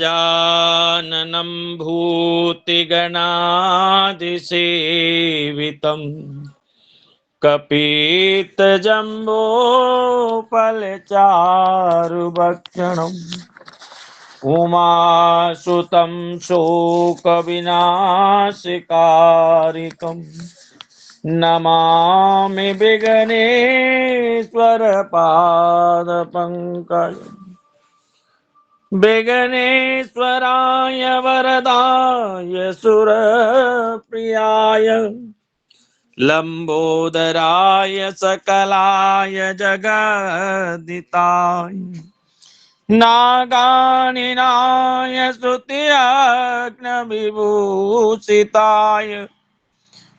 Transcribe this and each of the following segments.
जाननं भूतिगणादिसेवितं कपितजम्बोफलचारुभक्षणम् उमासुतं शोकविनाशकारिकम् नमामि विघ्नेश्वरपादपङ्कजम्। विघ्नेश्वराय वरदाय सुरप्रियाय लंबोदराय सकलाय जगदिताय नागानिनाय स्तुतिरत्नविभूषिताय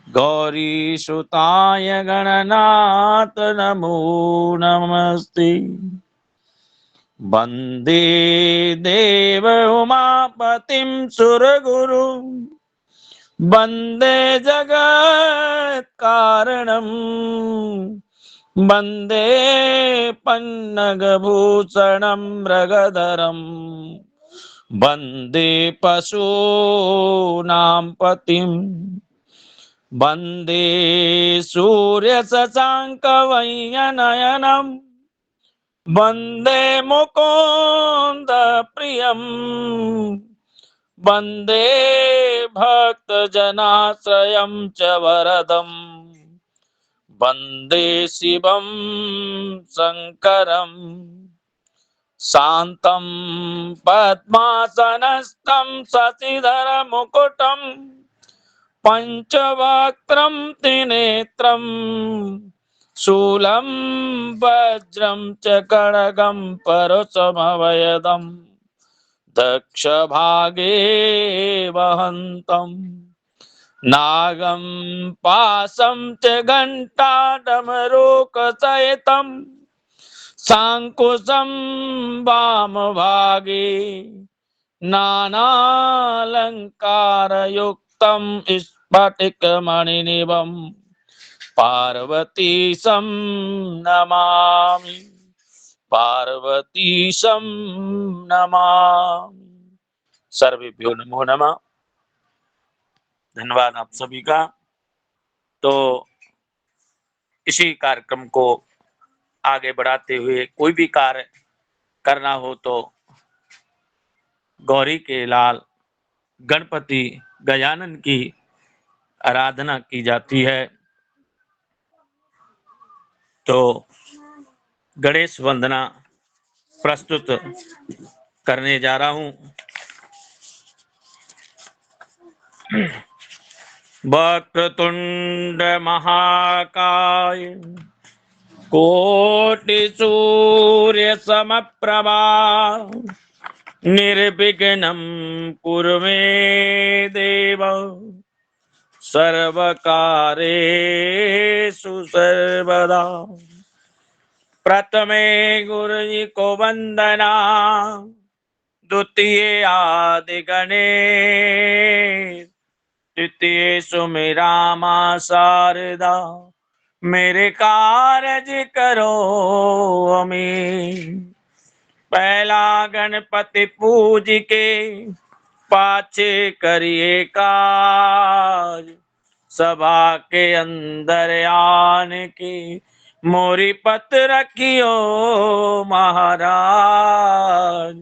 गौरीसुताय गणनाथ नमो नमस्ते। वन्दे देव उमापतिं सुरगुरु वन्दे जगत्कारणं वन्दे पन्नगभूषणं मृगधरं वन्दे पशूनां पतिं वन्दे सूर्यशशाङ्कवयनयनम् वन्दे मुकुन्द प्रियम् वन्दे भक्तजनाश्रयं च वरदम् वन्दे शिवं शङ्करं शान्तं पद्मासनस्थं शशिधरमुकुटं पञ्चवक्त्रं त्रिनेत्रं शूलं वज्रं च खड्गं परशुमभयदम् दक्षभागे वहन्तं नागं पाशं च घण्टाडमरुकसहितं शाङ्कुशं वामभागे नानालङ्कारयुक्तं स्फटिकमणिनिभं पार्वतीशं नमामि पार्वतीशं नमामि। सर्वेभ्यो नमो नमः। धन्यवाद आप सभी का। तो इसी कार्यक्रम को आगे बढ़ाते हुए कोई भी कार्य करना हो तो गौरी के लाल गणपति गजानन की आराधना की जाती है। तो गणेश वंदना प्रस्तुत करने जा रहा हूं। वक्रतुंड महाकाय कोटि सूर्य समप्रभा निर्विघ्नं कुरु मे देव सर्वकारेषु सर्वदा। प्रथमे गुरुजी को वंदना द्वितीय आदि गणेश तृतीय सुमेरा मां शारदा मेरे कार्य करो अमीन। पहला गणपति पूज के पाछे करिए काज सभा के अंदर आन की मोरी पत रखियो महाराज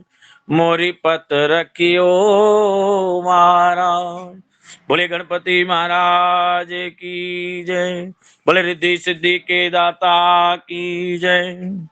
मोरी पत रखियो महाराज। बोले गणपति महाराज की जय। बोले रिद्धि सिद्धि के दाता की जय।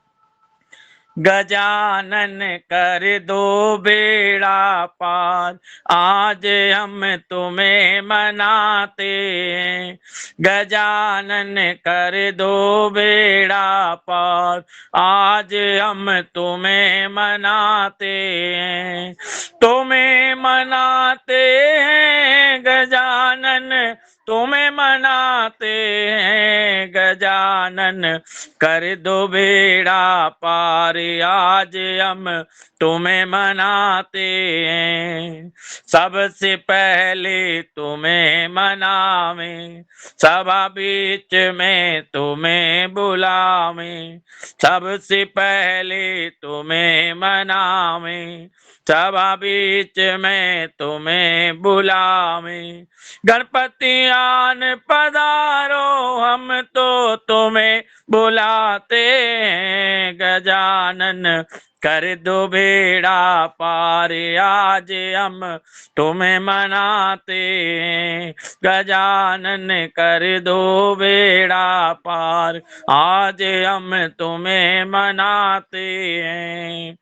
गजानन कर दो बेड़ा पार आज हम तुम्हें मनाते हैं। गजानन कर दो बेड़ा पार आज हम तुम्हें मनाते हैं। तुम्हें मनाते हैं गजानन तुम्हें मनाते हैं गजानन कर दो बेड़ा पार आज हम तुम्हें मनाते हैं। सबसे पहले तुम्हें मनावे सभा बीच में तुम्हें बुलावे। सबसे पहले तुम्हें मनावे सभा बीच में तुम्हें बुलावे, गणपति आन पधारो हम तो तुम्हें बुलाते हैं। गजानन कर दो बेड़ा पार, आज हम तुम्हें मनाते हैं। गजानन कर दो बेड़ा पार, आज हम तुम्हें मनाते हैं।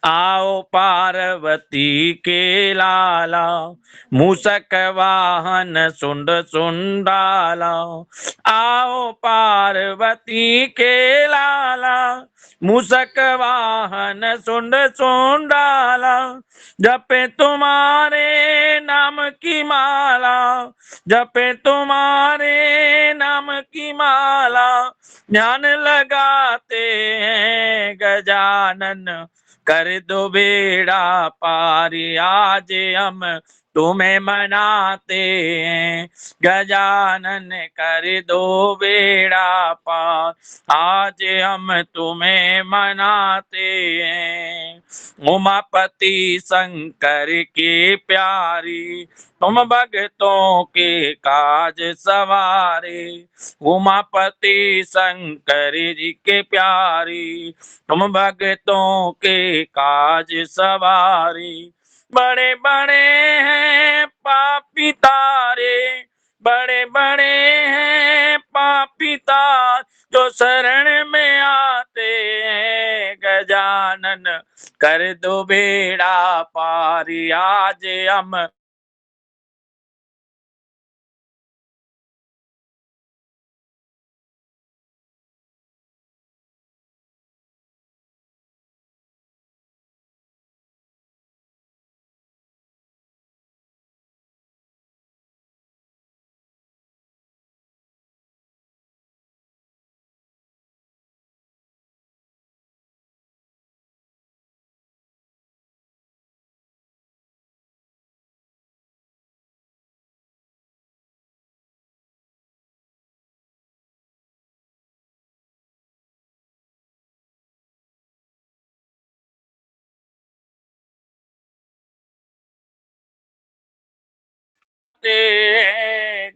आओ पार्वती के लाला, मूषक वाहन सुंड सुंडाला। आओ पार्वती के लाला, मूषक वाहन सुंड सुंडाला। जपे तुम्हारे नाम की माला, जपे तुम्हारे नाम की माला, ध्यान लगाते हैं। गजानन कर दो बेड़ा पार, आज हम तुम्हें मनाते हैं। गजानन कर दो बेड़ा पार, आज हम तुम्हें मनाते हैं। उमापति शंकर के प्यारी, तुम भक्तों के काज सवारे। उमापति शंकर जी के प्यारी, तुम भक्तों के काज सवारी। बड़े बड़े हैं पापी तारे, बड़े बड़े हैं पापी तार, जो शरण में आते हैं। गजानन कर दो बेड़ा पार, आज हम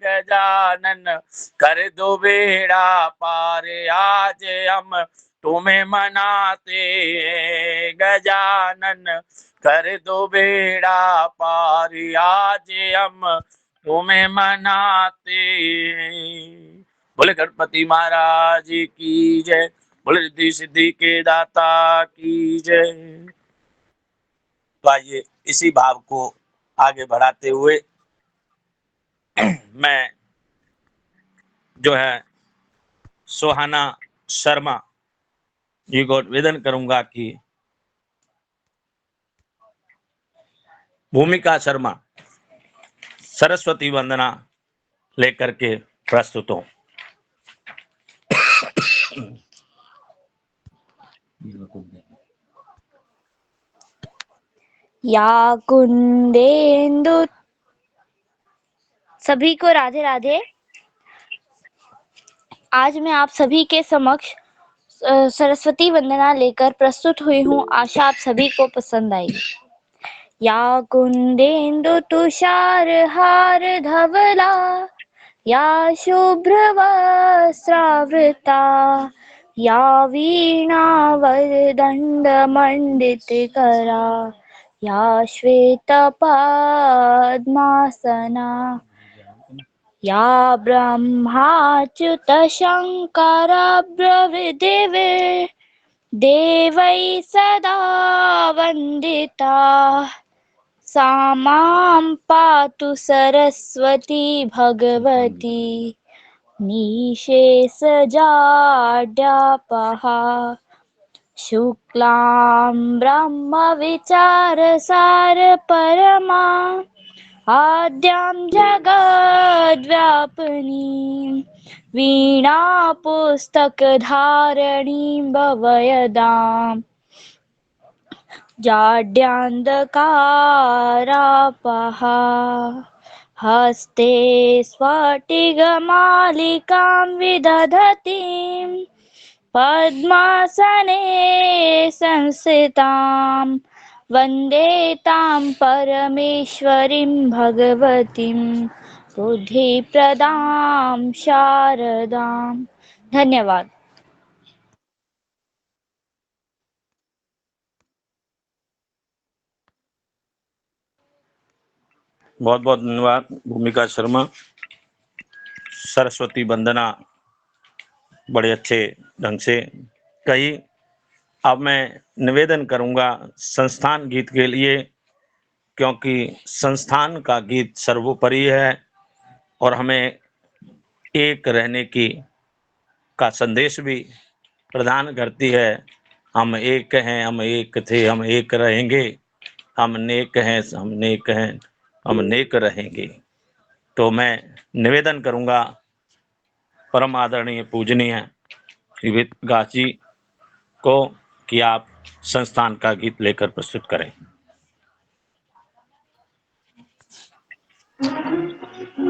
गजानन कर दो बेड़ा पार, आज हम तुम्हें मनाते हैं। गजानन कर दो बेड़ा पार, आज हम तुम्हें मनाते हैं। बोले गणपति महाराज की जय, बोले रिद्धि सिद्धि के दाता की जय। तो आइए इसी भाव को आगे बढ़ाते हुए मैं जो है सुहाना शर्मा जी को निवेदन करूंगा कि भूमिका शर्मा सरस्वती वंदना लेकर के प्रस्तुत हो। या कुंदेन्दु, सभी को राधे राधे। आज मैं आप सभी के समक्ष सरस्वती वंदना लेकर प्रस्तुत हुई हूँ। आशा आप सभी को पसंद आई। या कुंदेन्दु तुषार हार धवला, या शुभ्र वस्त्रावृता, या वीणा वरदंड मंडित करा, या श्वेत पद्मासना, या ब्रह्माच्युत शंकर प्रभृतिवे देवै सदा वन्दिता, सा मां पातु सरस्वती भगवती निःशेषजाड्यापहा। शुक्लां ब्रह्मविचारसार परमा, आद्यां जगद्व्यापिनीं वीणा पुस्तकधारिणीं भवयदाम् जाड्यान्धकारापहा। हस्ते स्फटिकमालिकां विदधतीं, पद्मासने संस्थितां वन्दे तां परमेश्वरीं भगवतीं बुद्धिप्रदां शारदां। धन्यवाद। बहुत बहुत धन्यवाद भूमिका शर्मा। सरस्वती वंदना बड़े अच्छे ढंग से कही। अब मैं निवेदन करूंगा संस्थान गीत के लिए, क्योंकि संस्थान का गीत सर्वोपरि है और हमें एक रहने की का संदेश भी प्रदान करती है। हम एक हैं, हम एक थे, हम एक रहेंगे, हम नेक हैं, हम नेक हैं, हम नेक रहेंगे। तो मैं निवेदन करूंगा परम आदरणीय पूजनीय विकास जी को कि आप संस्थान का गीत लेकर प्रस्तुत करें।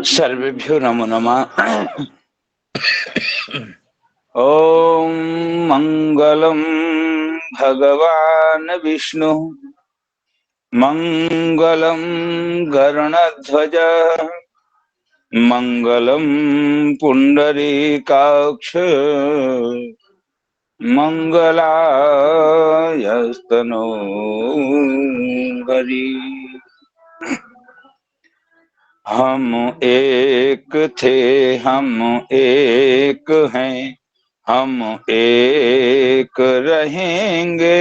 सर्वेभ्यो नमो नमः। ओम मंगलम भगवान विष्णु मंगलम गरुणध्वज मंगलम पुंडरीकाक्ष मंगलायस्तनो हरि। हम एक थे, हम एक हैं, हम एक रहेंगे।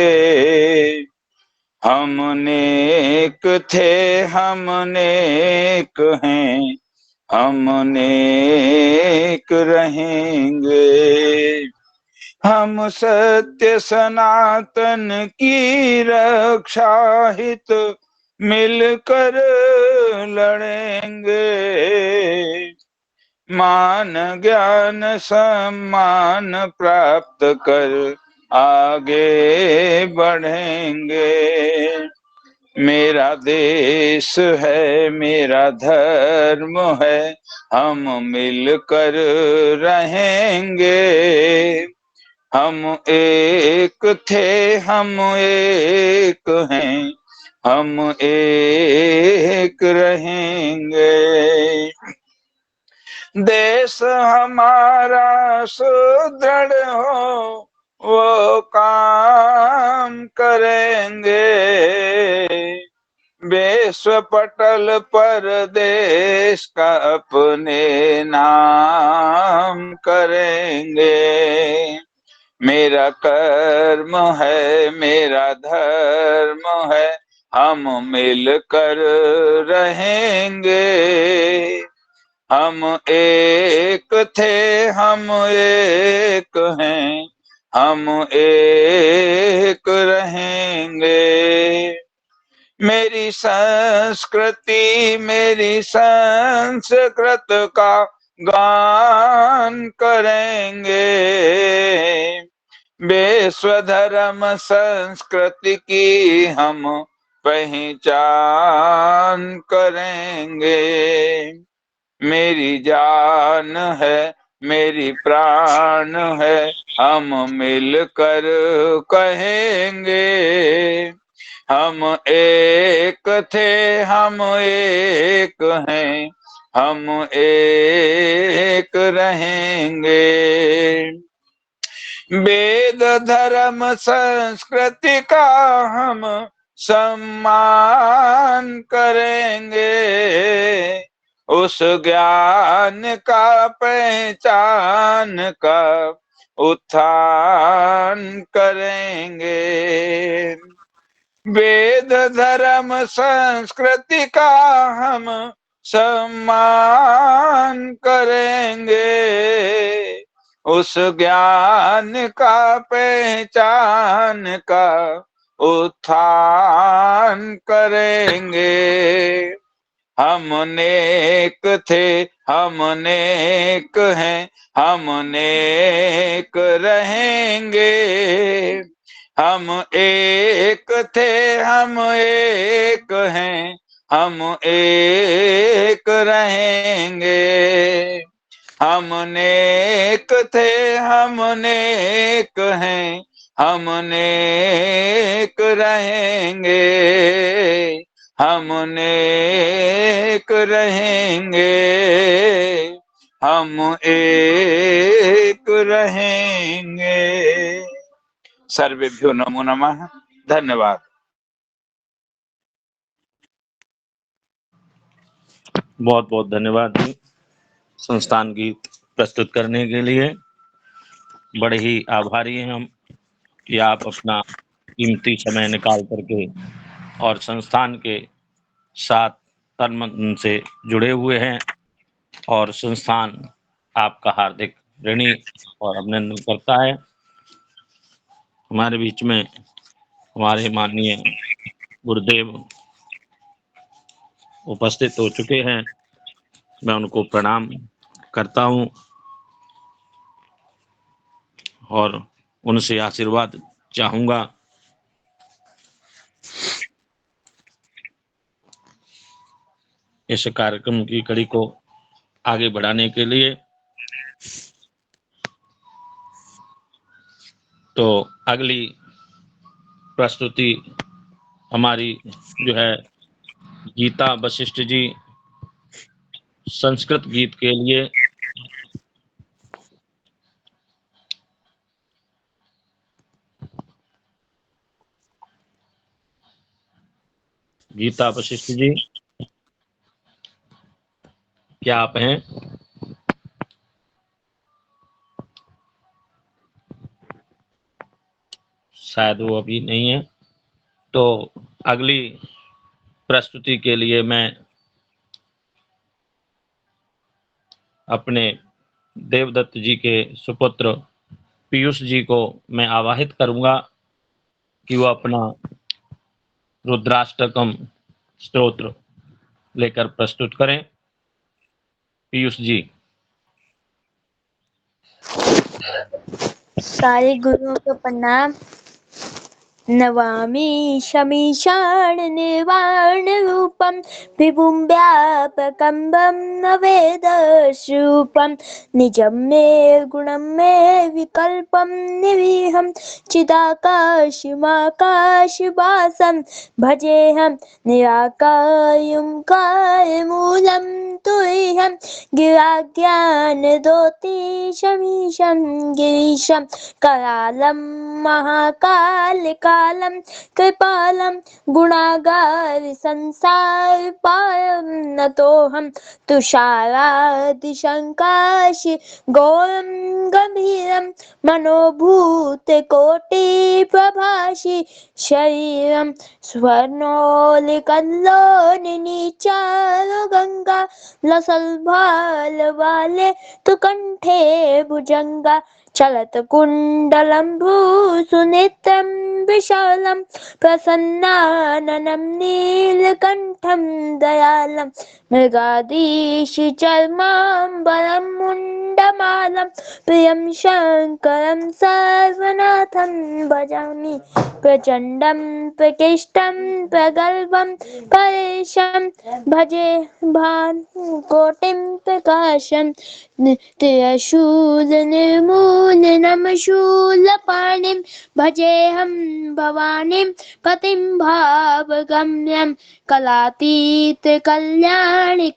हम नेक थे, हम नेक हैं, हम नेक रहेंगे। हम सत्य सनातन की रक्षा हित मिलकर लड़ेंगे। मान ज्ञान सम्मान प्राप्त कर आगे बढ़ेंगे। मेरा देश है, मेरा धर्म है, हम मिलकर रहेंगे। हम एक थे, हम एक हैं, हम एक रहेंगे। देश हमारा सुदृढ़ हो वो काम करेंगे। विश्व पटल पर देश का अपने नाम करेंगे। मेरा कर्म है, मेरा धर्म है, हम मिलकर रहेंगे। हम एक थे, हम एक हैं, हम एक रहेंगे। मेरी संस्कृति, मेरी संस्कृत का गान करेंगे। विश्व धर्म संस्कृति की हम पहचान करेंगे। मेरी जान है, मेरी प्राण है, हम मिलकर कहेंगे। हम एक थे, हम एक हैं, हम एक रहेंगे। वेद धर्म संस्कृति का हम सम्मान करेंगे। उस ज्ञान का पहचान का उत्थान करेंगे। वेद धर्म संस्कृति का हम सम्मान करेंगे। उस ज्ञान का पहचान का उत्थान करेंगे। हम नेक थे, हम नेक हैं, हम नेक रहेंगे। हम एक थे, हम एक हैं, हम एक रहेंगे। हम नेक थे, हम नेक हैं, हम नेक रहेंगे, हम नेक रहेंगे, हम एक रहेंगे। सर्वेभ्यो नमो नमः। धन्यवाद। बहुत बहुत धन्यवाद जी, संस्थान गीत प्रस्तुत करने के लिए। बड़े ही आभारी हैं हम कि आप अपना कीमती समय निकाल करके और संस्थान के साथ तन मन से जुड़े हुए हैं, और संस्थान आपका हार्दिक ऋणी और अभिनंदन करता है। हमारे बीच में हमारे माननीय गुरुदेव उपस्थित हो चुके हैं, मैं उनको प्रणाम करता हूं और उनसे आशीर्वाद चाहूंगा। इस कार्यक्रम की कड़ी को आगे बढ़ाने के लिए। तो अगली प्रस्तुति हमारी जो है गीता वशिष्ठ जी संस्कृत गीत के लिए। गीता वशिष्ठ जी, क्या आप हैं? शायद वो अभी नहीं है। तो अगली प्रस्तुति के लिए मैं अपने देवदत्त जी के सुपुत्र पीयूष जी को मैं आवाहित करूंगा कि वो अपना रुद्राष्टकम स्तोत्र लेकर प्रस्तुत करें। पीयूष जी। सारे गुरुओं को प्रणाम। नमामि शमीशान निर्वाण रूपम विभुं व्यापकं नवेदरूपम निजं मे गुणं मे विकल्पं निरीहं चिदाकाशमाकाशवासं भजेऽहं निराकारं कार्यमूलं तुह्यं गिराज्ञानदोतिशमीशं गिरीशं करालं महाकालकालं कृपालं गुणागार संसार पारं नतोऽहं तुषारादिशङ्काशि घोरं गम्भीरं मनोभूतकोटिप्रभासि शरीरं स्वर्णोल्लिकल्लोलिनीचारु गङ्गा लसल्भालवाले तु कण्ठे भुजङ्गा चलत्कुण्डलं भूसुनेत्रं विशालं प्रसन्नाननं नीलकण्ठं दयालं मृगाधीशचर्माम्बरं मुण्डमालं प्रियं शङ्करं सर्वनाथं भजामि प्रचण्डं प्रकृष्टं प्रगल्भं परेशं भजे भानुकोटिं प्रकाशं त्रिशूलनिर्मूलनं शूलपाणिं भजेऽहं भवानीं पतिं भावगम्यं कलातीतकल्याणि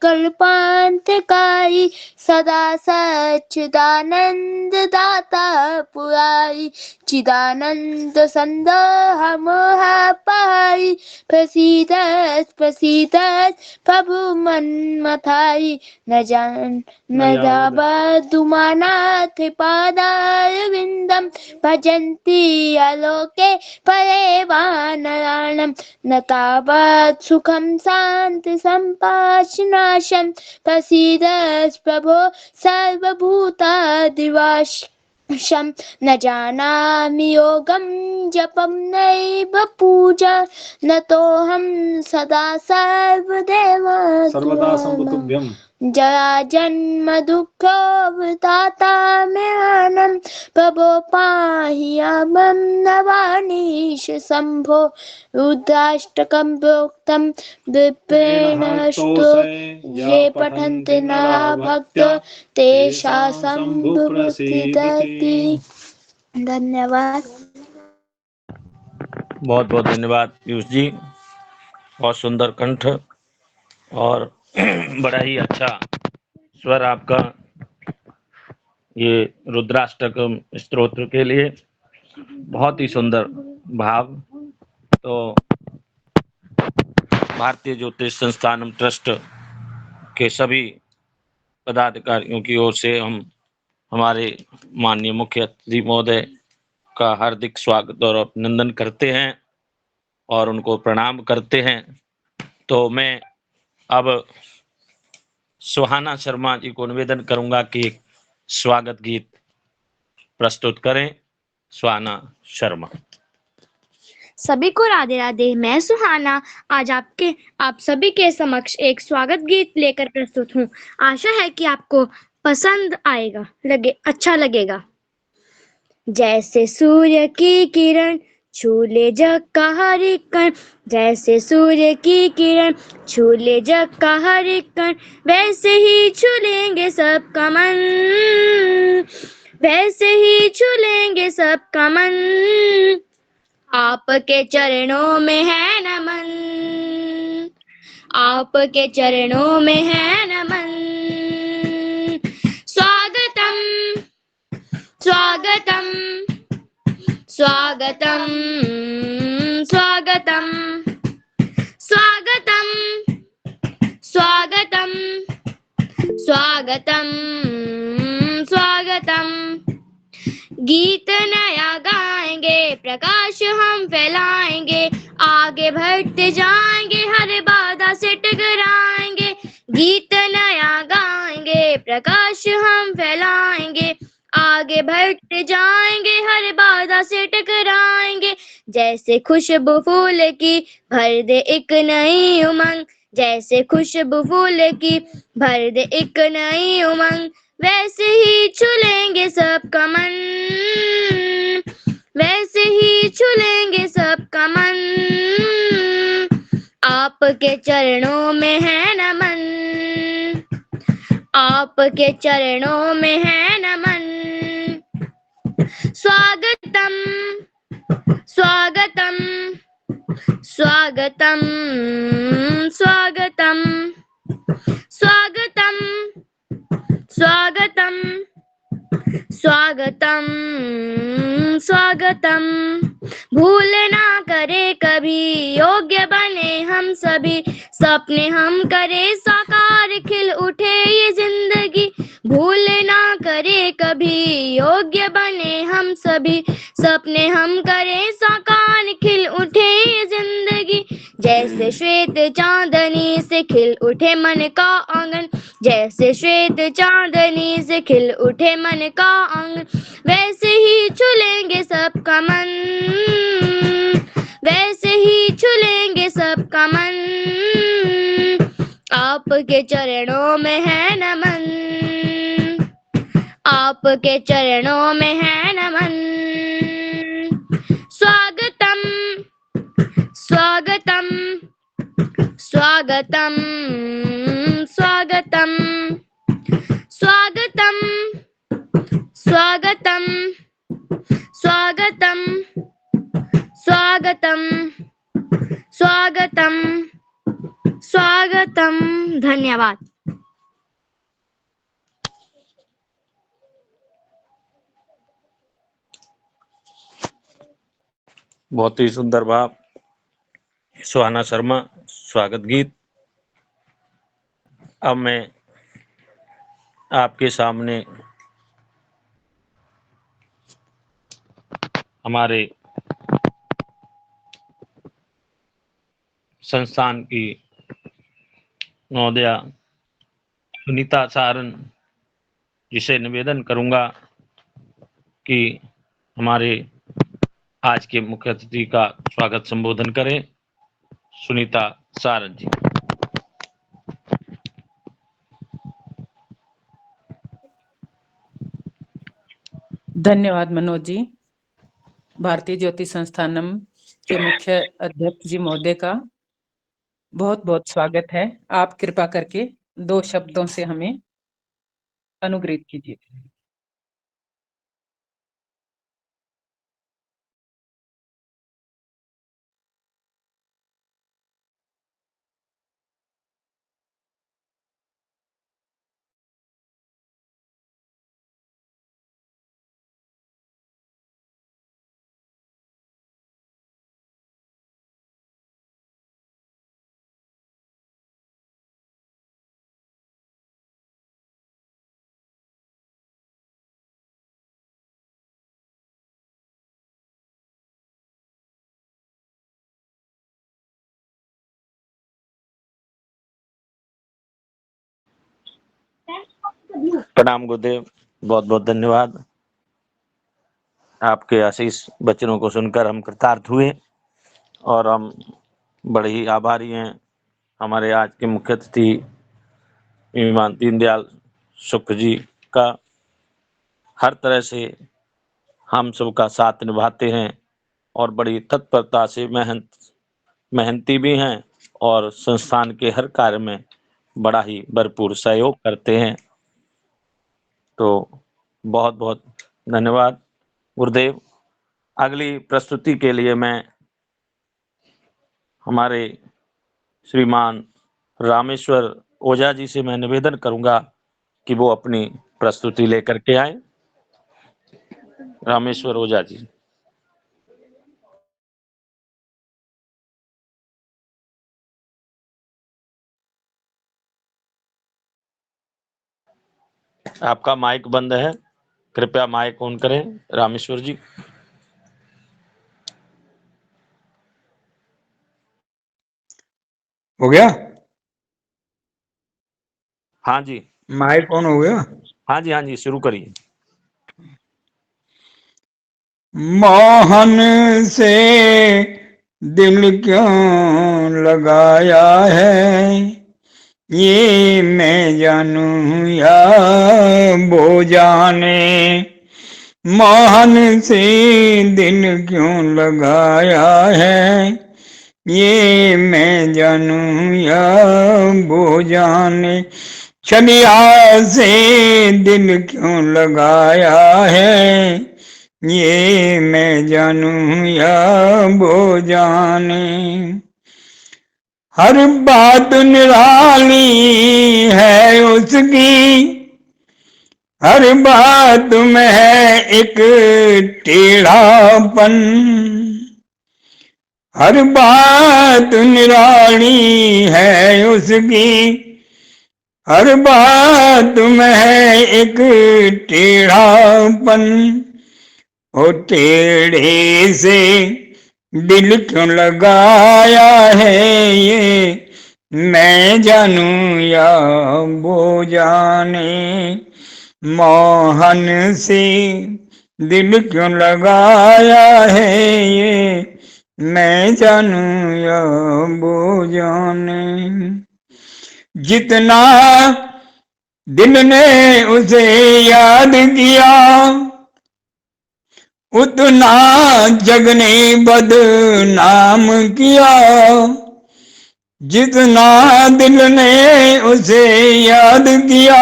कल्पान्तकारी सदा सच्चिदानन्ददाता पुरारी चिदानन्दसन्दोहमोहापहारी प्रसीद प्रसीद प्रभु मन्मथारी न जाबदुमानाथ पादारविन्दं भजन्ति आलोके परे वानराणां न तावत् सुखं शान्ति सम्पाशनाशं प्रसीद प्रभो सर्वभूतादिवाशं न जानामि योगं जपं नैव पूजा नतोऽहं सदा सर्वदा संबुद्धुभ्यं जरा जन्म दुःखोऽवताता मेहानं प्रभो पाहि अहं नवानीश शम्भो रुद्राष्टकं प्रोक्तं विप्रेणस्तु ये पठन्ति नरः भक्त्या तेषां शम्भुप्रसीदति। धन्यवाद। बहुत बहुत धन्यवाद पीयूष जी, बहुत सुंदर कंठ और बड़ा ही अच्छा स्वर आपका ये रुद्राष्टकम स्तोत्र के लिए, बहुत ही सुंदर भाव। तो भारतीय ज्योतिष संस्थानम ट्रस्ट के सभी पदाधिकारियों की ओर से हम हमारे माननीय मुख्य अतिथि महोदय का हार्दिक स्वागत और अभिनंदन करते हैं और उनको प्रणाम करते हैं। तो मैं अब सुहाना शर्मा जी को निवेदन करूंगा कि एक स्वागत गीत प्रस्तुत करें। सुहाना शर्मा। सभी को राधे राधे। मैं सुहाना आज आप सभी के समक्ष एक स्वागत गीत लेकर प्रस्तुत हूँ। आशा है कि आपको पसंद आएगा, अच्छा लगेगा। जैसे सूर्य की किरण छूले जग का हर एक कण, जैसे सूर्य की किरण छूले जग का हर एक कण, वैसे ही छूलेंगे सबका मन, वैसे ही छूलेंगे सबका मन। आपके चरणों में है नमन, आपके चरणों में है नमन। स्वागतम स्वागतम स्वागतम स्वागतम स्वागतम स्वागतम स्वागतम स्वागतम। गीत नया गाएंगे, प्रकाश हम फैलाएंगे, आगे बढ़ते जाएंगे, हर बाधा से टकराएंगे। गीत नया गाएंगे, प्रकाश हम फैलाएंगे, आगे बढ़ते जाएंगे, हर बाधा से टकराएंगे। जैसे खुशबू फूल की भर दे एक नई उमंग, जैसे खुशबू फूल की भर दे एक नई उमंग, वैसे ही छूलेंगे सबका मन, वैसे ही छूलेंगे सबका मन। आपके चरणों में है नमन, आपके चरणों में है नमन। स्वागतम स्वागतम स्वागतम स्वागतम स्वागतम स्वागतम स्वागतम स्वागतम। भूल ना करे कभी, योग्य बने हम सभी, सपने हम करे साकार, खिल उठे ये जिंदगी। भूल ना करे कभी, योग्य बने हम सभी, सपने हम करे साकार, खिल उठे ये जिंदगी। जैसे श्वेत चांदनी से खिल उठे मन का आंगन, जैसे श्वेत चांदनी से खिल उठे मन का आंगन, वैसे ही छूलेंगे सबका मन, वैसे ही छूलेंगे सबका मन। आपके चरणों में है नमन, आपके चरणों में है नमन। स्वागतम स्वागतम स्वागतम स्वागतम स्वागतम स्वागतम स्वागतम स्वागतम स्वागतम स्वागतम। धन्यवाद। बहुत ही सुंदर भाव सुहाना शर्मा, स्वागत गीत। अब मैं आपके सामने हमारे संस्थान की महोदया सुनीता सारन जिसे निवेदन करूंगा कि हमारे आज के मुख्य अतिथि का स्वागत संबोधन करें। सुनीता सारन जी। धन्यवाद मनोज जी। भारतीय ज्योति संस्थानम के मुख्य अध्यक्ष जी महोदय का बहुत बहुत स्वागत है। आप कृपा करके 2 शब्दों से हमें अनुग्रहित कीजिए। प्रणाम गुरुदेव, बहुत बहुत धन्यवाद। आपके आशीष वचनों को सुनकर हम कृतार्थ हुए और हम बड़े ही आभारी हैं। हमारे आज के मुख्य अतिथि श्रीमान दीनदयाल शुक्ल जी का हर तरह से हम सबका साथ निभाते हैं और बड़ी तत्परता से मेहनती भी हैं और संस्थान के हर कार्य में बड़ा ही भरपूर सहयोग करते हैं। तो बहुत बहुत धन्यवाद गुरुदेव। अगली प्रस्तुति के लिए मैं हमारे श्रीमान रामेश्वर ओझा जी से मैं निवेदन करूंगा कि वो अपनी प्रस्तुति लेकर के आए। रामेश्वर ओझा जी। आपका माइक बंद है, कृपया माइक ऑन करें रामेश्वर जी। हो गया? हाँ जी, माइक ऑन हो गया? हाँ जी, हाँ जी, शुरू करिए। मोहन से दिल क्यों लगाया है, ये मैं जानूं या वो जाने। मोहन से दिल क्यों लगाया है, ये मैं जानूं या वो जाने। छलिया से दिल क्यों लगाया है, ये मैं जानूं या वो जाने। हर बात निराली है उसकी, हर बात में है एक टेढ़ापन। हर बात निराली है उसकी, हर बात में है एक टेढ़ापन। ओ टेढ़े से दिल क्यों लगाया है, ये मैं जानूं या वो जाने। मोहन से दिल क्यों लगाया है, ये मैं जानूं या वो जाने। जितना दिल ने उसे याद किया, उतना जग ने बदनाम किया। जितना दिल ने उसे याद किया,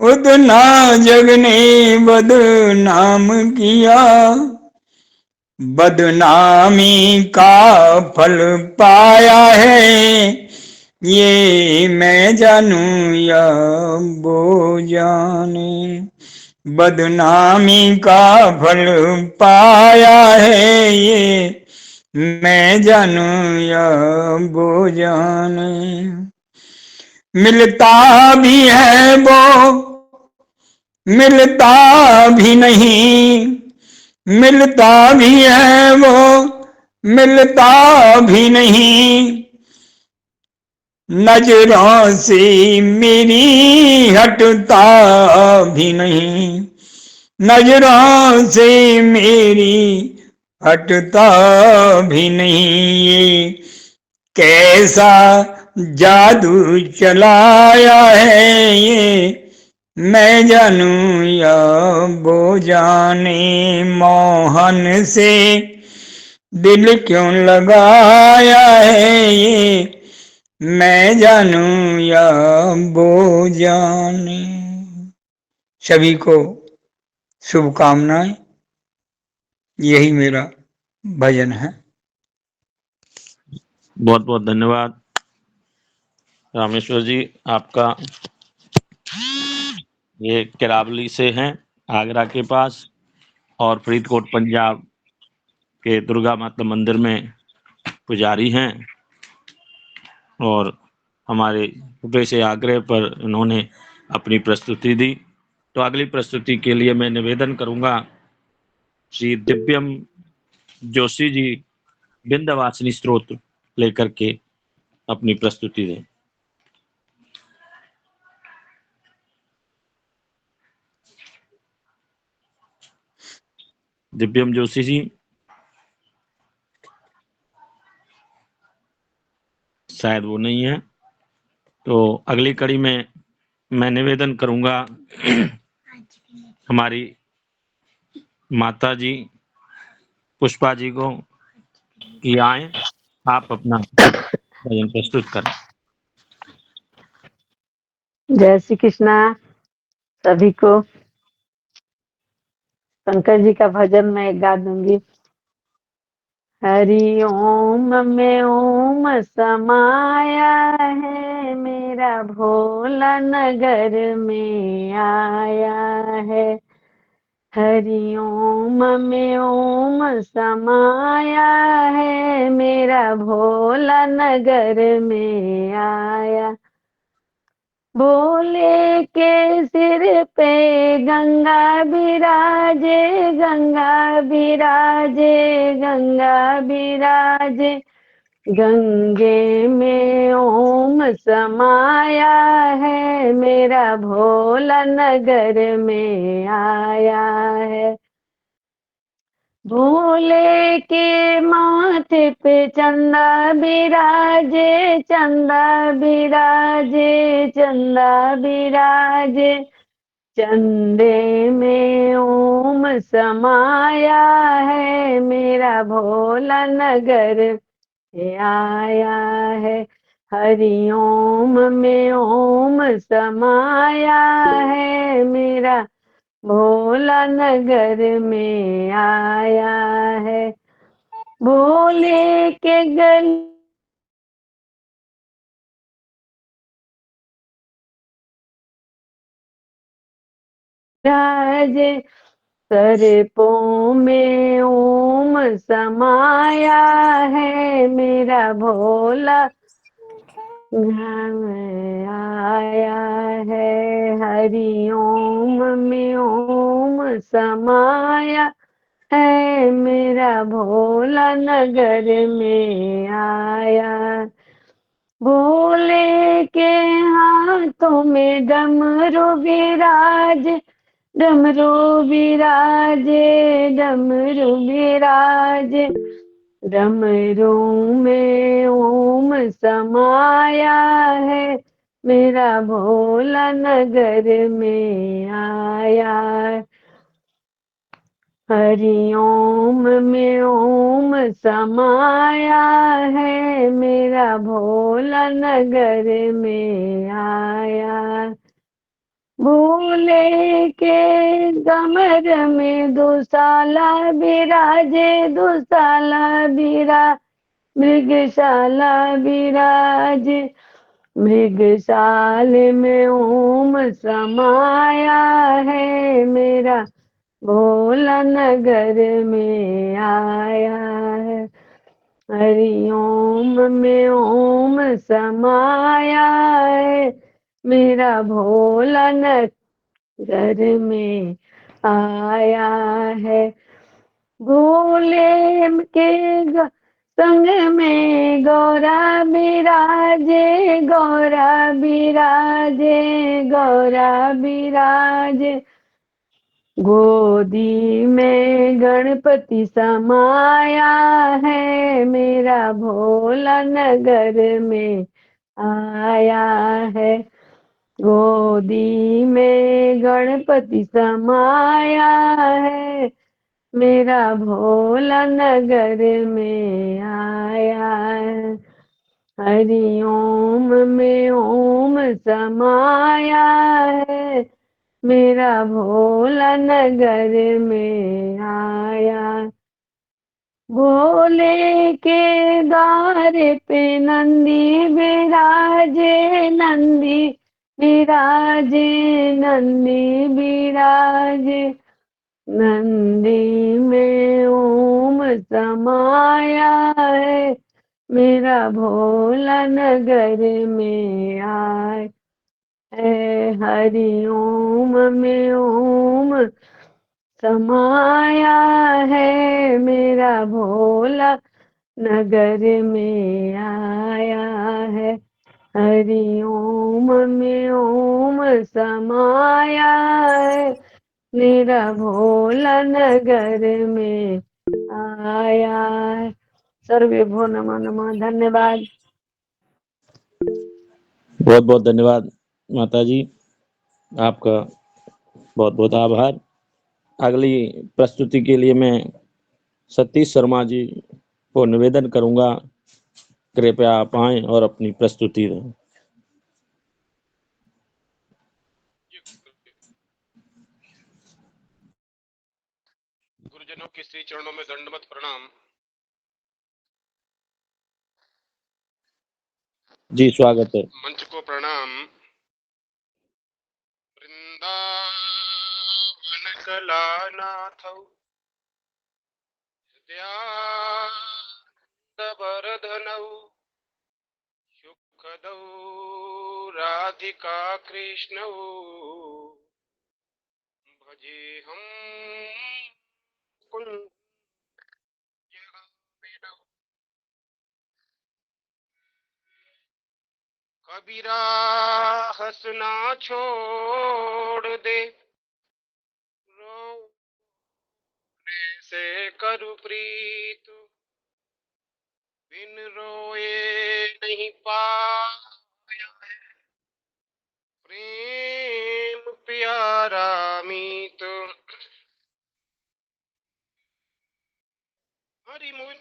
उतना जग ने बदनाम किया। बदनामी का फल पाया है, ये मैं जानूं या वो जाने। बदनामी का फल पाया है, ये मैं जानूं या वो जाने। मिलता भी है वो, मिलता भी नहीं। मिलता भी है वो, मिलता भी नहीं। नजरों से मेरी हटता भी नहीं। नजरों से मेरी हटता भी नहीं। ये कैसा जादू चलाया है, ये मैं जानूं या वो जाने। मोहन से दिल क्यों लगाया है, ये मैं जानूं या वो जाने। सभी को शुभकामनाएं। यही मेरा भजन है। बहुत बहुत धन्यवाद रामेश्वर जी। आपका ये केरावली से हैं, आगरा के पास, और फरीदकोट पंजाब के दुर्गा माता मंदिर में पुजारी हैं और हमारे रुपये से आग्रह पर इन्होंने अपनी प्रस्तुति दी। तो अगली प्रस्तुति के लिए मैं निवेदन करूंगा श्री दिव्यम जोशी जी विंध्यवासिनी स्तोत्र लेकर के अपनी प्रस्तुति दें। दिव्यम जोशी जी, शायद वो नहीं है। तो अगली कड़ी में मैं निवेदन करूंगा हमारी माता जी पुष्पा जी को कि आए, आप अपना भजन प्रस्तुत करें। जय श्री कृष्णा सभी को। शंकर जी का भजन मैं गा दूंगी। हरि ओम में ओम समाया है, मेरा भोला नगर में आया है। हरि ओम में ओम समाया है, मेरा भोला नगर में आया। भोले के सिर पे गंगा बिराजे, गंगा बिराजे, गंगा बिराजे। गंगे में ओम समाया है, मेरा भोला नगर में आया है। भोले के माथे पे चंदा बिराजे, चंदा बिराजे, चंदा बिराजे। चंदे में ओम समाया है, मेरा भोला नगर में आया है। हरि ओम में ओम समाया है, मेरा भोला नगर में आया है। भोले के गले राजे, सर्पों में ओम समाया है, मेरा भोला घर में आया है। हरि ओम में ओम समाया है, मेरा भोला नगर में आया। भोले के हाथों में डमरू विराज, डमरू विराजे, डमरू विराजे। डमरू में ओम समाया है, मेरा भोला नगर में आया। हरि ओम में ओम समाया है, मेरा भोला नगर में आया। भोले के कमर में दुशाला बिराजे, दुशाला बिरा मृगशाला बिराजे। मृगशाल में ओम समाया है, मेरा भोला नगर में आया है। हरि ओम में ओम समाया है, मेरा भोला नगर में आया है। भोले के संग में गौरा बिराजे, गौरा बिराजे, गौरा बिराजे। गोदी में गणपति समाया है, मेरा भोला नगर में आया है। गोदी में गणपति समाया है, मेरा भोला नगर में आया है। हरि ओम में ओम समाया है, मेरा भोला नगर में आया। भोले के द्वार पे नंदी बिराजे, नंदी बिराजे, नंदी बिराजे। नंदी में ओम समाया है, मेरा भोला नगर में आए। हरि ओम में ओम समाया है, मेरा भोला नगर में आया है। हरि ओम में ओम समाया है, निरभोल नगर में आया है। सर्वे भो नमः नमः। धन्यवाद। बहुत बहुत धन्यवाद माता जी, आपका बहुत बहुत आभार। अगली प्रस्तुति के लिए मैं सतीश शर्मा जी को निवेदन करूंगा, कृपया आप आएं और अपनी प्रस्तुति दें। गुरुजनों के श्री चरणों में दंडवत प्रणाम। जी स्वागत है। मंच को प्रणाम। वृंदावन कला नाथ दयानंदवरधनौ सुखदौ राधिका कृष्णौ भजेऽहं कुञ्जबिनौ। कबीरा हंसना छोड़ दे, रोने से करू प्रीत, बिन रोए नहीं पाया है प्रेम प्यारा मीत। हरि मुन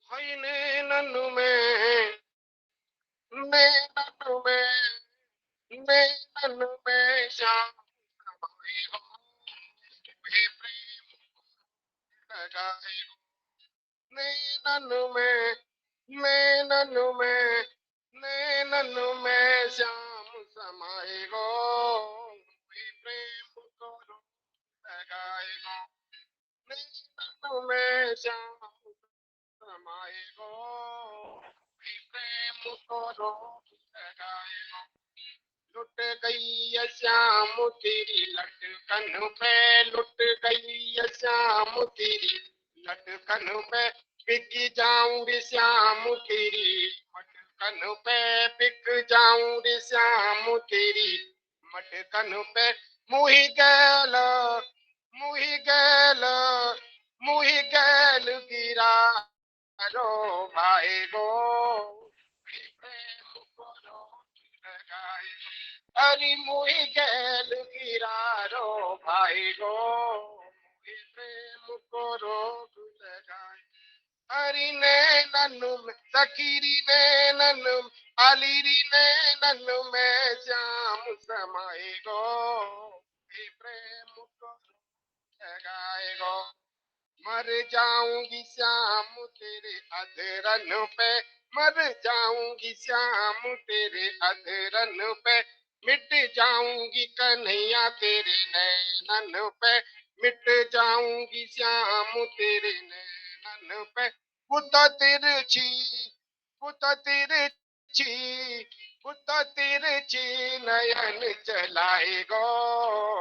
है नैनन में, नैनन में, नैनन में श्याम समाए हो, तुम्हें प्रेम लगाए हो। नैनन में, नैनन में, नैनन में श्याम समाए हो, तुम्हें प्रेम को लगाए हो। नैनन में श्याम समाए हो, तुम्हें प्रेम को लगाए हो। लुट गई है श्याम तेरी लटकन पे, लुट गई है श्याम तेरी लटकन पे, बिक जाऊंगी श्याम तेरी मटकन पे, बिक जाऊंगी श्याम तेरी मटकन पे। मुही गैल, मुही गैल, मुही गैल गिरा रो भाई गो, प्रेम को लगाए। हरि मुहि गैल गिरा रो भाई गो, मुहि प्रेम को रोग लगाए। हरि नैनन में सखीरी नैनन अलीरी नैनन में श्याम समाए गो, मुहि प्रेम को लगाए गो। मर जाऊंगी श्याम तेरे अधरन पे, मर जाऊंगी श्याम तेरे अधरन पे, मिट जाऊंगी कन्हैया तेरे नैनन पे, मिट जाऊंगी श्याम तेरे नैनन पे। बुद्ध तिरछी, बुद्ध तिरछी, बुद्ध तिरछी नयन चलाए गो,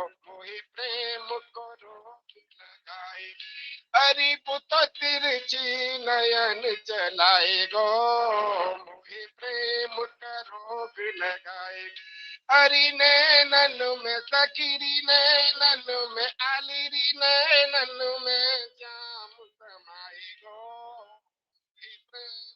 मोहि प्रेम को रोक लगाए। हरि पुत तिरछी नयन चलाए गो, मोहि प्रेम का रोग लगाए। हरि नैनन में सखीरी नैनन में आलिरी नैनन में श्याम समाए गो, मोहि प्रेम।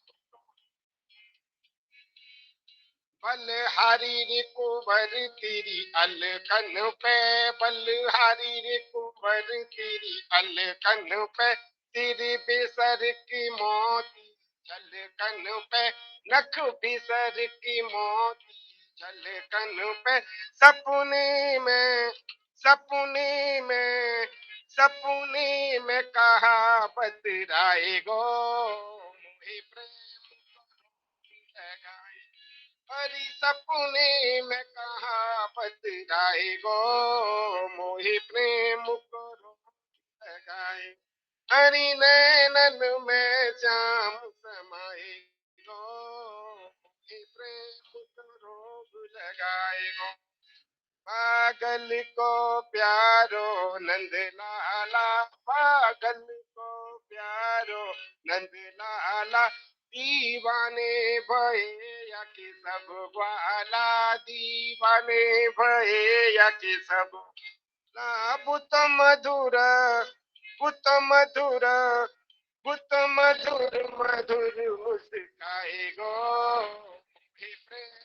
बलहारी रे कुंवर तेरी अलकन पे, बलहारी रे कुंवर तेरी अलकन पे, तेरी बेसर की मोती झलकन पे, नख बेसर की मोती झलकन पे। सपने में, सपने में, सपने में कहा बतराए गो, मोहि प्रेम लगाए। हरि सपने में कहा बतराए गो, मोहि प्रेम को लगाए। हरि नैनन में श्याम समाए गो, मोहि प्रेम को रोग लगाए गो। पागल को प्यारो नंद लाला, पागल को प्यारो नंद लाला, दीवाने भये या कि सब ग्वाला, दीवाने भये या कि सब बुत मधुर बुत मधुर बुत मधुर मधुर मुस्काए गो हे प्रेम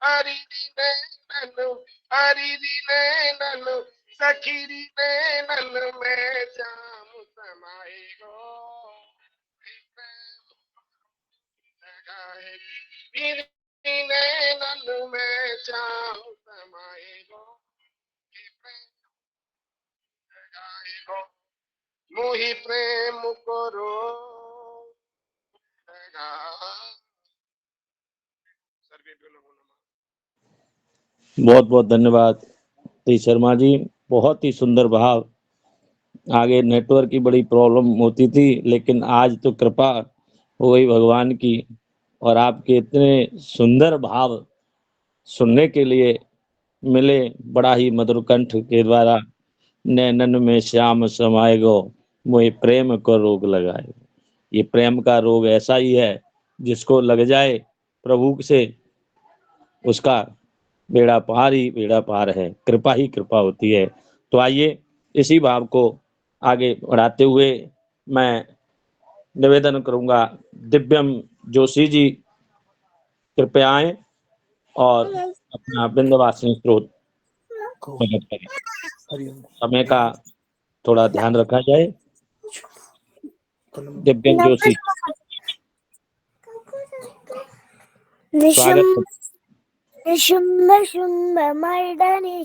हरि रे ननु हरि रे ननु सखी रे ननु में जाम समाए गो हे प्रेम लगाए रे ननु में जाम समाए गो हे प्रेम लगाए गो मोहि प्रेम करो लगा सर्वेभ्यो नमो नमः। बहुत बहुत धन्यवाद टी शर्मा जी, बहुत ही सुंदर भाव। आगे नेटवर्क की बड़ी प्रॉब्लम होती थी, लेकिन आज तो कृपा हो गई भगवान की, और आपके इतने सुंदर भाव सुनने के लिए मिले। बड़ा ही मधुर कंठ के द्वारा नैनन में श्याम समाएगो मोहि प्रेम को रोग लगाए। ये प्रेम का रोग ऐसा ही है, जिसको लग जाए प्रभु से, उसका बेड़ा पार ही बेड़ा पार है, कृपा ही कृपा होती है। तो आइए इसी भाव को आगे बढ़ाते हुए मैं निवेदन करूंगा, दिव्यम जोशी जी कृपया आए और अपना बिंदवासिनी स्त्रोत प्रकट करें। समय का थोड़ा ध्यान रखा जाए। दिव्यम जोशी, स्वागत है। शुंभ शुंभ मर्दने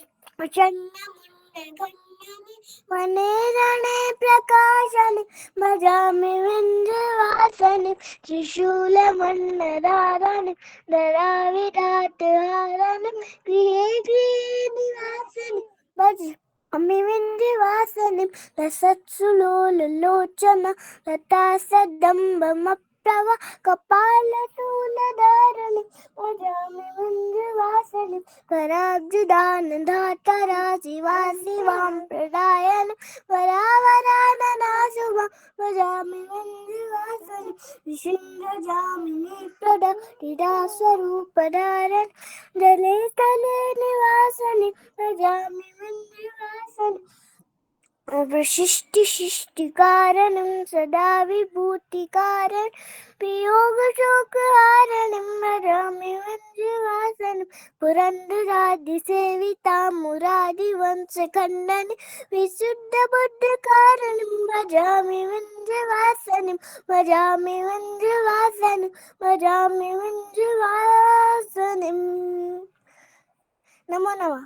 मने रणे प्रकाशन भजामि विंध्यवासन त्रिशूल मन्नदारन धराविराटहारन गृहे गृहे निवासन भज अमि विंध्यवासनं लसत्सुलोललोचन लता सदम्बमप्लव कपालशूलधारण भजामि विंध्यवासनं कराब्जदानधातरा शिवा शिवां प्रदायन वरावराननाशुभं भजामि विंध्यवासनं विशुद्धजामिनी प्रद क्रीडास्वरूपधारन जले तले निवासने भजामि विंध्यवासनं वृशिष्टिशिष्टिकारणं सदा विभूतिकारणं वियोगशोकहारणं भजामि विंध्यवासनं पुरन्दरादिसेवितां मुरादिवंशखण्डनं विशुद्धबुद्धिकारणं भजामि विंध्यवासनं भजामि विंध्यवासनं भजामि विंध्यवासनं। नमो नमः।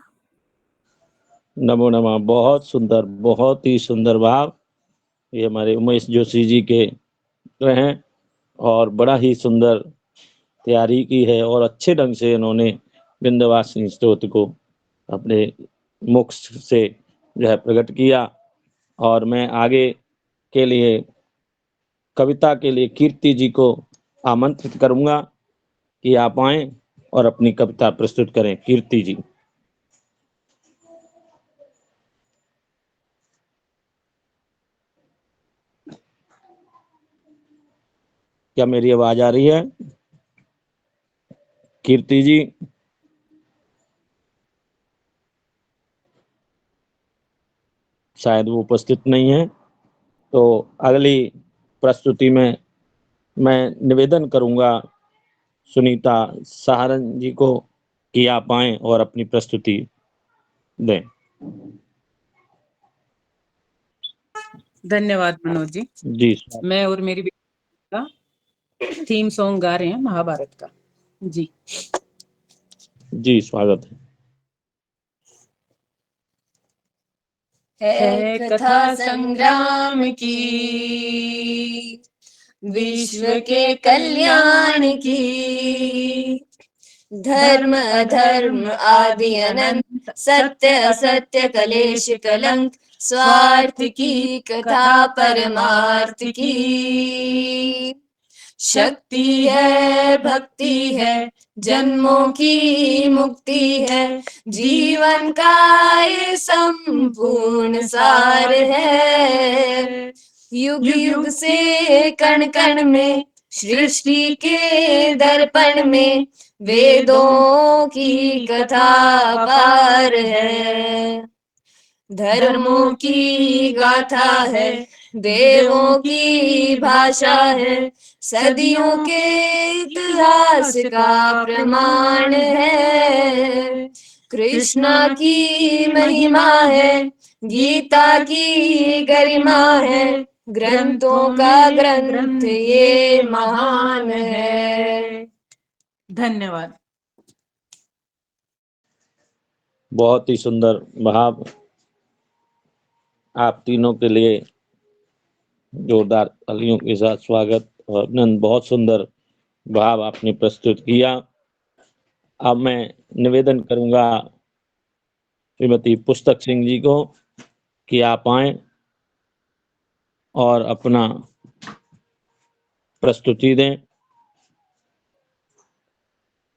नमो नमः। बहुत सुंदर, बहुत ही सुंदर भाव ये हमारे उमेश जोशी जी के हैं, और बड़ा ही सुंदर तैयारी की है, और अच्छे ढंग से इन्होंने विंध्यवासिनी स्तोत्र को अपने मुख से जो है प्रकट किया। और मैं आगे के लिए कविता के लिए कीर्ति जी को आमंत्रित करूंगा कि आप आएं और अपनी कविता प्रस्तुत करें। कीर्ति जी, क्या मेरी आवाज आ रही है? कीर्ति जी, शायद वो उपस्थित नहीं है। तो अगली प्रस्तुति में मैं निवेदन करूंगा सुनीता सहारन जी को कि आप आएं और अपनी प्रस्तुति दें। धन्यवाद मनोज जी। जी मैं और मेरी बेटी का थीम सॉन्ग गा रहे हैं महाभारत का। जी जी, स्वागत है। है कथा संग्राम की, विश्व के कल्याण की, धर्म अधर्म आदि अनंत, सत्य असत्य कलेश कलंक, स्वार्थ की कथा परमार्थ की। शक्ति है भक्ति है जन्मों की मुक्ति है, जीवन का ये संपूर्ण सार है। युग युग से कण कण में सृष्टि के दर्पण में वेदों की कथा पार है। धर्मों की गाथा है, देवों की भाषा है, सदियों के इतिहास का प्रमाण है। कृष्णा की महिमा है, गीता की गरिमा है, ग्रंथों का ग्रंथ ये महान है। धन्यवाद। बहुत ही सुंदर भाव। आप तीनों के लिए जोरदार तालियों के साथ स्वागत और अभिनंदन। बहुत सुंदर भाव आपने प्रस्तुत किया। अब मैं निवेदन करूंगा श्रीमती पुस्तक सिंह जी को कि आप आए और अपना प्रस्तुति दें।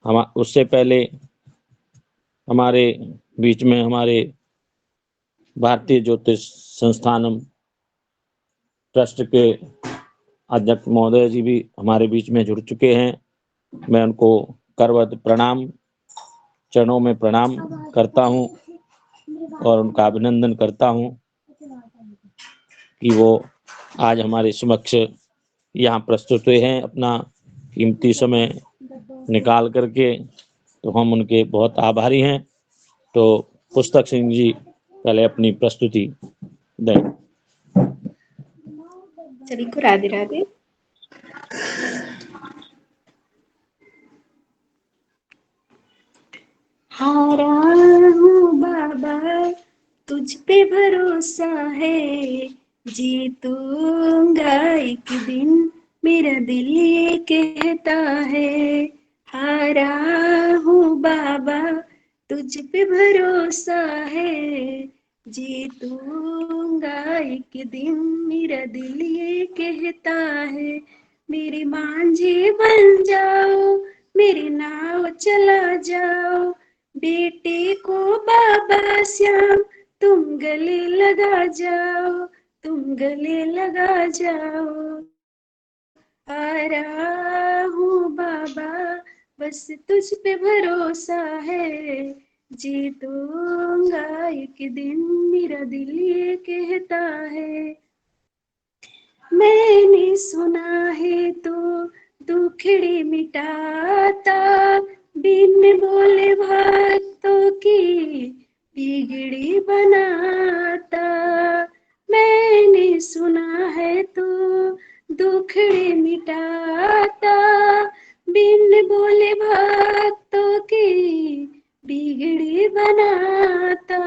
हम उससे पहले हमारे बीच में हमारे भारतीय ज्योतिष संस्थानम ट्रस्ट के अध्यक्ष महोदय जी भी हमारे बीच में जुड़ चुके हैं। मैं उनको करवत प्रणाम, चरणों में प्रणाम करता हूं और उनका अभिनंदन करता हूं कि वो आज हमारे समक्ष यहाँ प्रस्तुत हुए हैं अपना कीमती समय निकाल करके, तो हम उनके बहुत आभारी हैं। तो पुस्तक सिंह जी पहले अपनी प्रस्तुति दें। सभी को राधे राधे। हारा हूँ बाबा तुझ पे भरोसा है, जीतूंगा एक दिन मेरा दिल ये कहता है। हारा हूँ बाबा तुझ पे भरोसा है, जीतूंगा एक दिन मेरा दिल ये कहता है। मेरे मांझे बन जाओ, मेरी नाव चला जाओ, बेटे को बाबा श्याम तुम गले लगा जाओ, तुम गले लगा जाओ। आ रहा हूँ बाबा बस तुझ पे भरोसा है, जीतूंगा एक दिन मेरा दिल ये कहता है। मैंने सुना है तो दुखड़ी मिटाता, बिन बोले भक्तों की बिगड़ी बनाता। मैंने सुना है तो दुखड़ी मिटाता, बिन बोले भक्तों की बिगड़ी बनाता।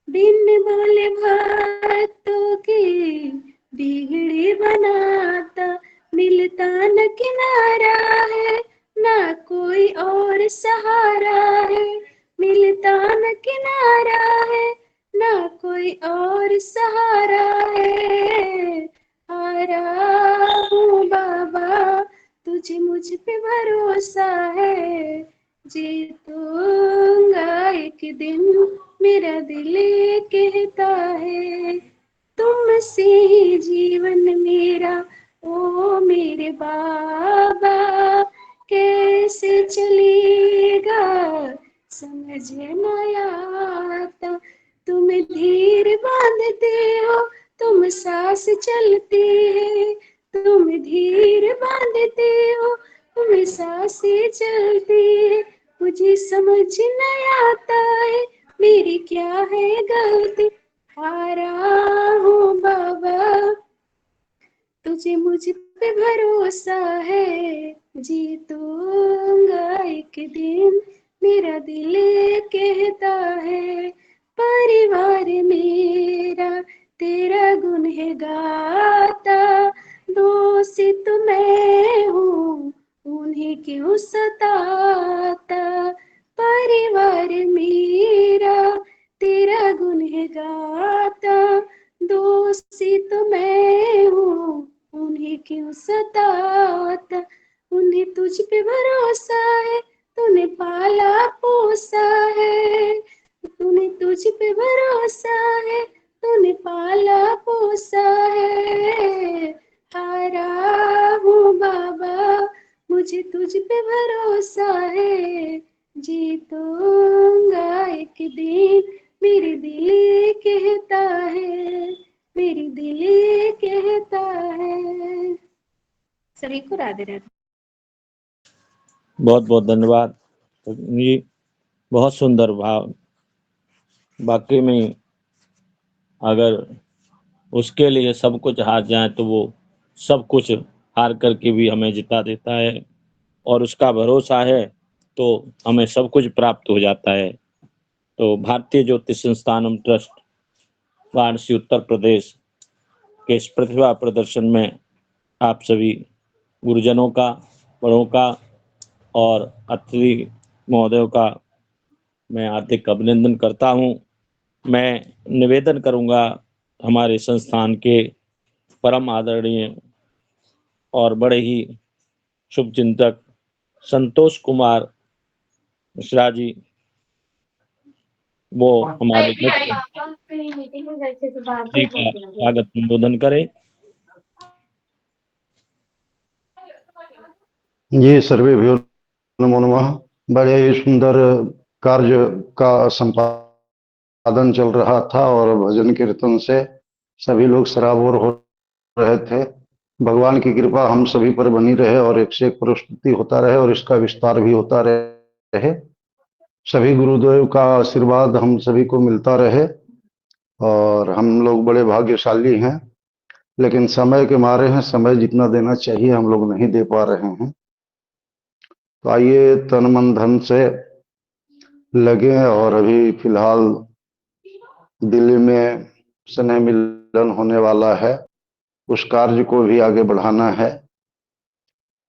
बिन बोले भक्तों की बिगड़ी बनाता। मिलता न किनारा है ना कोई और सहारा है, मिलता न किनारा है ना कोई और सहारा है। आ रहा हूँ बाबा तुझे मुझ पे भरोसा है, जीतूंगा एक दिन मेरा दिल कहता है। तुमसे ही जीवन मेरा ओ मेरे बाबा, कैसे चलेगा समझ न आता। तुम धीर बांधते हो, तुम सांस चलती है, तुम धीर बांधते हो, तुम सांसें चलती है। मुझे समझ नहीं आता है मेरी क्या है गलती। हारा हूँ बाबा तुझे मुझ पे भरोसा है, जीतूंगा एक दिन मेरा दिल कहता है। परिवार मेरा तेरा गुण है गाता, दोषी तो मैं हूँ उन्हें क्यों सताता। परिवार मेरा तेरा गुण है गाता, दोषी तो मैं हूँ उन्हें क्यों सताता। उन्हें तुझ पे भरोसा है, तूने पाला पोसा है, तूने तुझ पे भरोसा है, तूने पाला पोसा है। हारा हूँ बाबा, मुझे तुझ पे भरोसा है, जीतूंगा एक दिन, मेरे दिल ये कहता है, मेरे दिल ये कहता है। सभी को राधे राधे। बहुत बहुत धन्यवाद जी, बहुत सुंदर भाव। वाकई में अगर उसके लिए सब कुछ हार जाए तो वो सब कुछ हार करके भी हमें जिता देता है, और उसका भरोसा है तो हमें सब कुछ प्राप्त हो जाता है। तो भारतीय ज्योतिष संस्थानम ट्रस्ट वाराणसी उत्तर प्रदेश के इस प्रतिभा प्रदर्शन में आप सभी गुरुजनों का, बड़ों का और अतिथि महोदयों का मैं हार्दिक अभिनंदन करता हूं। मैं निवेदन करूंगा हमारे संस्थान के परम आदरणीय और बड़े ही शुभचिंतक संतोष कुमार मिश्रा जी, वो हमारे जी का स्वागत संबोधन करें। जी सर्वेभ्यो नमो नमः। बड़े ही सुंदर कार्य का संपादन चल रहा था और भजन कीर्तन से सभी लोग सराबोर हो रहे थे। भगवान की कृपा हम सभी पर बनी रहे और एक से एक प्रस्तुति होता रहे और इसका विस्तार भी होता रहे। सभी गुरुदेव का आशीर्वाद हम सभी को मिलता रहे और हम लोग बड़े भाग्यशाली हैं, लेकिन समय के मारे हैं, समय जितना देना चाहिए हम लोग नहीं दे पा रहे हैं। तो आइए तन मन धन से लगे और अभी फिलहाल दिल्ली में स्नेह मिलन होने वाला है, उस कार्य को भी आगे बढ़ाना है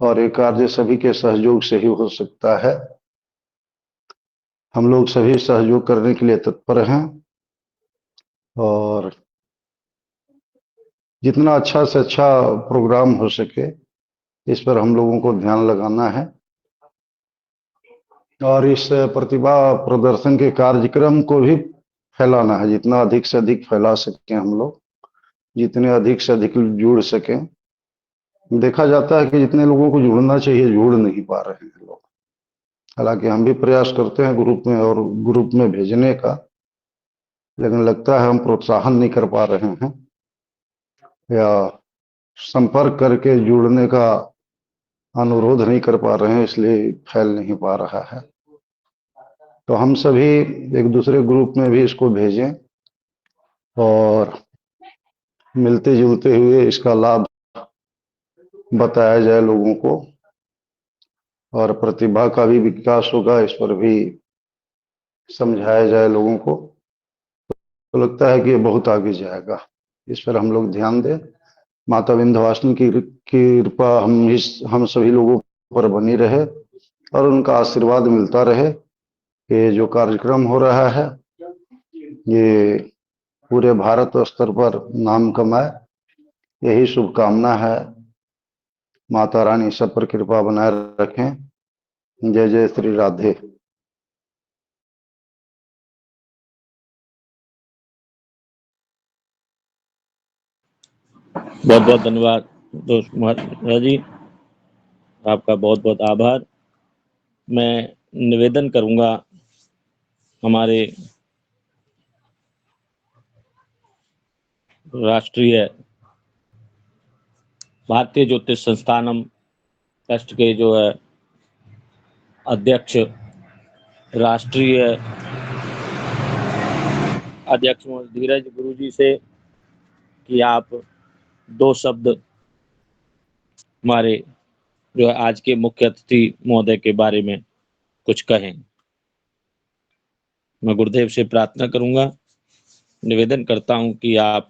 और ये कार्य सभी के सहयोग से ही हो सकता है। हम लोग सभी सहयोग करने के लिए तत्पर हैं और जितना अच्छा से अच्छा प्रोग्राम हो सके इस पर हम लोगों को ध्यान लगाना है और इस प्रतिभा प्रदर्शन के कार्यक्रम को भी फैलाना है। जितना अधिक से अधिक फैला सकें हम लोग, जितने अधिक से अधिक जुड़ सकें। देखा जाता है कि जितने लोगों को जुड़ना चाहिए जुड़ नहीं पा रहे हैं लोग। हालांकि हम भी प्रयास करते हैं ग्रुप में और ग्रुप में भेजने का, लेकिन लगता है हम प्रोत्साहन नहीं कर पा रहे हैं या संपर्क करके जुड़ने का अनुरोध नहीं कर पा रहे हैं, इसलिए फैल नहीं पा रहा है। तो हम सभी एक दूसरे ग्रुप में भी इसको भेजें और मिलते जुलते हुए इसका लाभ बताया जाए लोगों को और प्रतिभा का भी विकास होगा, इस पर भी समझाया जाए लोगों को। तो लगता है कि ये बहुत आगे जाएगा, इस पर हम लोग ध्यान दें। माता विंध्यवासिनी की कृपा हम सभी लोगों पर बनी रहे और उनका आशीर्वाद मिलता रहे। ये जो कार्यक्रम हो रहा है ये पूरे भारत स्तर पर नाम कमाए, यही शुभकामना है। माता रानी सब पर कृपा बनाए रखें। जय जय श्री राधे। बहुत बहुत धन्यवाद दोस्त कुमार जी, आपका बहुत बहुत आभार। मैं निवेदन करूंगा हमारे राष्ट्रीय भारतीय ज्योतिष संस्थानम ट्रस्ट के जो है अध्यक्ष, राष्ट्रीय अध्यक्ष धीरज गुरु जी से कि आप दो शब्द हमारे जो है आज के मुख्य अतिथि महोदय के बारे में कुछ कहें। मैं गुरुदेव से प्रार्थना करूंगा, निवेदन करता हूं कि आप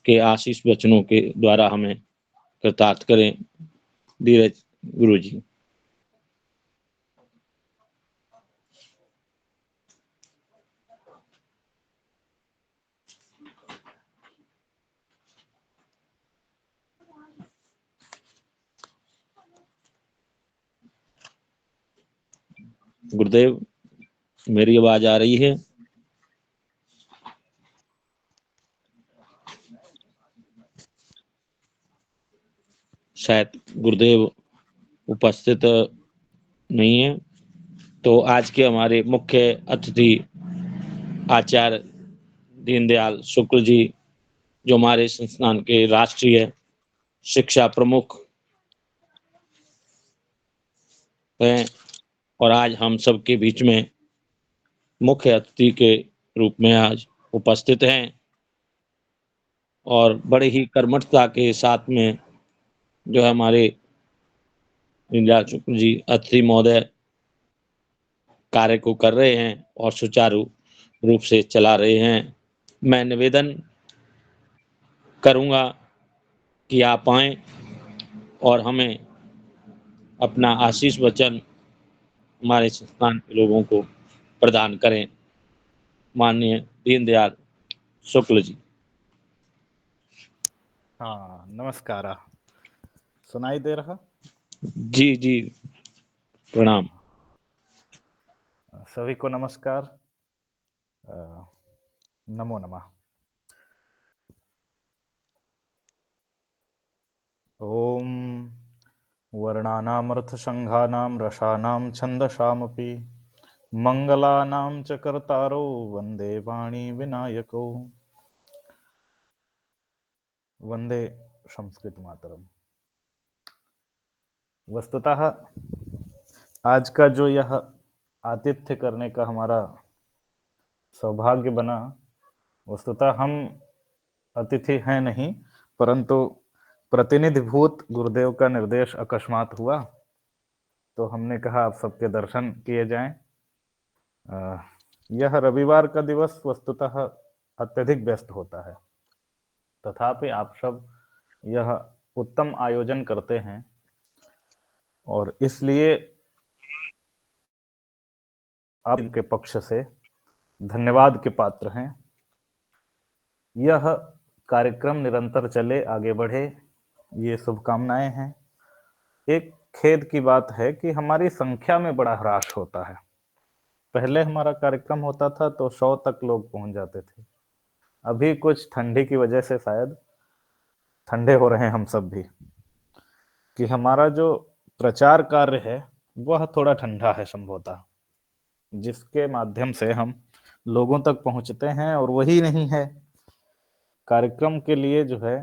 के आशीष वचनों के द्वारा हमें कृतार्थ करें। धीरज गुरु जी। गुरुदेव, मेरी आवाज आ रही है? शायद गुरुदेव उपस्थित नहीं है, तो आज के हमारे मुख्य अतिथि आचार्य दीनदयाल शुक्ल जी, जो हमारे संस्थान के राष्ट्रीय शिक्षा प्रमुख हैं और आज हम सबके बीच में मुख्य अतिथि के रूप में आज उपस्थित हैं और बड़े ही कर्मठता के साथ में जो है हमारे दीनदयाल शुक्ल जी अतिथि महोदय कार्य को कर रहे हैं और सुचारू रूप से चला रहे हैं। मैं निवेदन करूंगा कि आप आएं और हमें अपना आशीष वचन हमारे संस्थान के लोगों को प्रदान करें। माननीय दीनदयाल शुक्ल जी। हाँ, नमस्कार। सुनाई दे रहा? जी जी, प्रणाम। सभी को नमस्कार। नमो नमः। ओम वर्णानामर्थसंघानां रसानां छन्दसामपि मंगलानां च कर्तारो वंदे वाणी विनायको। वंदे संस्कृत मातरम। वस्तुतः आज का जो यह आतिथ्य करने का हमारा सौभाग्य बना, वस्तुतः हम अतिथि हैं नहीं, परंतु प्रतिनिधिभूत गुरुदेव का निर्देश अकस्मात हुआ, तो हमने कहा आप सबके दर्शन किए जाएं। यह रविवार का दिवस वस्तुतः अत्यधिक व्यस्त होता है, तथापि आप सब यह उत्तम आयोजन करते हैं और इसलिए आपके पक्ष से धन्यवाद के पात्र हैं। यह कार्यक्रम निरंतर चले, आगे बढ़े, ये शुभकामनाएं हैं। एक खेद की बात है कि हमारी संख्या में बड़ा ह्रास होता है। पहले हमारा कार्यक्रम होता था तो 100 तक लोग पहुंच जाते थे। अभी कुछ ठंडी की वजह से शायद ठंडे हो रहे हैं हम सब भी, कि हमारा जो प्रचार कार्य है वह थोड़ा ठंडा है संभवतः, जिसके माध्यम से हम लोगों तक पहुंचते हैं, और वही नहीं है। कार्यक्रम के लिए जो है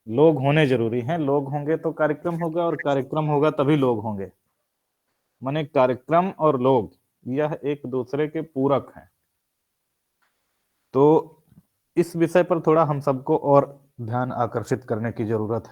लोग होने जरूरी हैं। लोग होंगे तो कार्यक्रम होगा, और कार्यक्रम होगा तभी लोग होंगे। माने कार्यक्रम और लोग यह एक दूसरे के पूरक हैं। तो इस विषय पर थोड़ा हम सबको और ध्यान आकर्षित करने की जरूरत है।